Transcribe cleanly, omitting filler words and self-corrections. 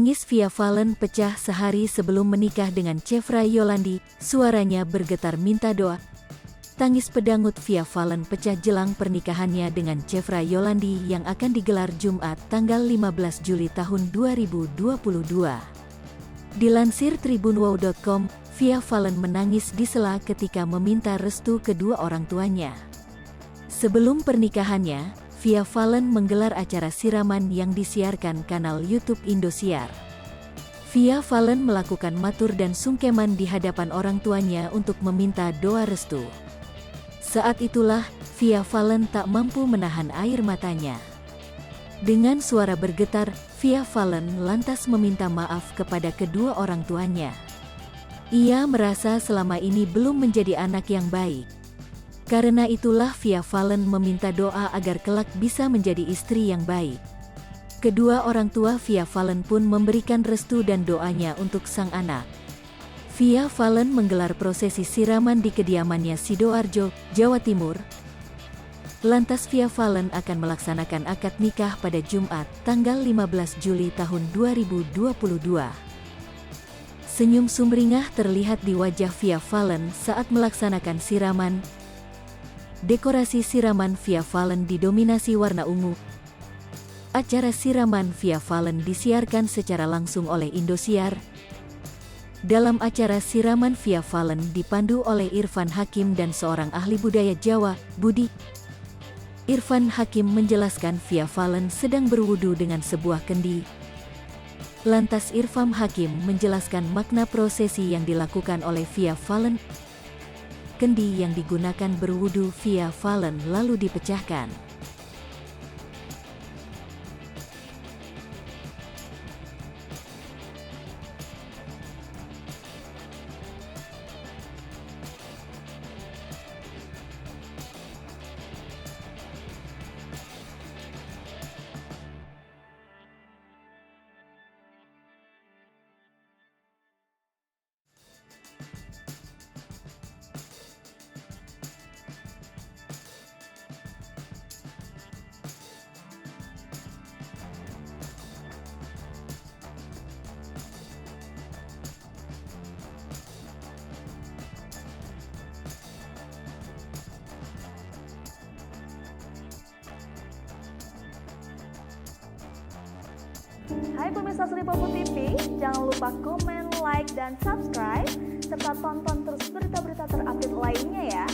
Tangis Via Valen pecah sehari sebelum menikah dengan Chevra Yolandi, suaranya bergetar minta doa. Tangis pedangut Via Valen pecah jelang pernikahannya dengan Chevra Yolandi yang akan digelar Jumat tanggal 15 Juli tahun 2022. Dilansir tribunwow.com, Via Valen menangis di sela ketika meminta restu kedua orang tuanya. Sebelum pernikahannya, Via Valen menggelar acara siraman yang disiarkan kanal YouTube Indosiar. Via Valen melakukan matur dan sungkeman di hadapan orang tuanya untuk meminta doa restu. Saat itulah, Via Valen tak mampu menahan air matanya. Dengan suara bergetar, Via Valen lantas meminta maaf kepada kedua orang tuanya. Ia merasa selama ini belum menjadi anak yang baik. Karena itulah Via Valen meminta doa agar kelak bisa menjadi istri yang baik. Kedua orang tua Via Valen pun memberikan restu dan doanya untuk sang anak. Via Valen menggelar prosesi siraman di kediamannya Sidoarjo, Jawa Timur. Lantas Via Valen akan melaksanakan akad nikah pada Jumat, tanggal 15 Juli tahun 2022. Senyum sumringah terlihat di wajah Via Valen saat melaksanakan siraman. Dekorasi siraman Via Valen didominasi warna ungu. Acara siraman Via Valen disiarkan secara langsung oleh Indosiar. Dalam acara siraman Via Valen dipandu oleh Irfan Hakim dan seorang ahli budaya Jawa, Budi. Irfan Hakim menjelaskan Via Valen sedang berwudu dengan sebuah kendi. Lantas Irfan Hakim menjelaskan makna prosesi yang dilakukan oleh Via Valen. Kendi yang digunakan berwudu Via Valen lalu dipecahkan. Hai pemirsa Sri Popo TV, jangan lupa komen, like, dan subscribe, serta tonton terus berita-berita terupdate lainnya ya.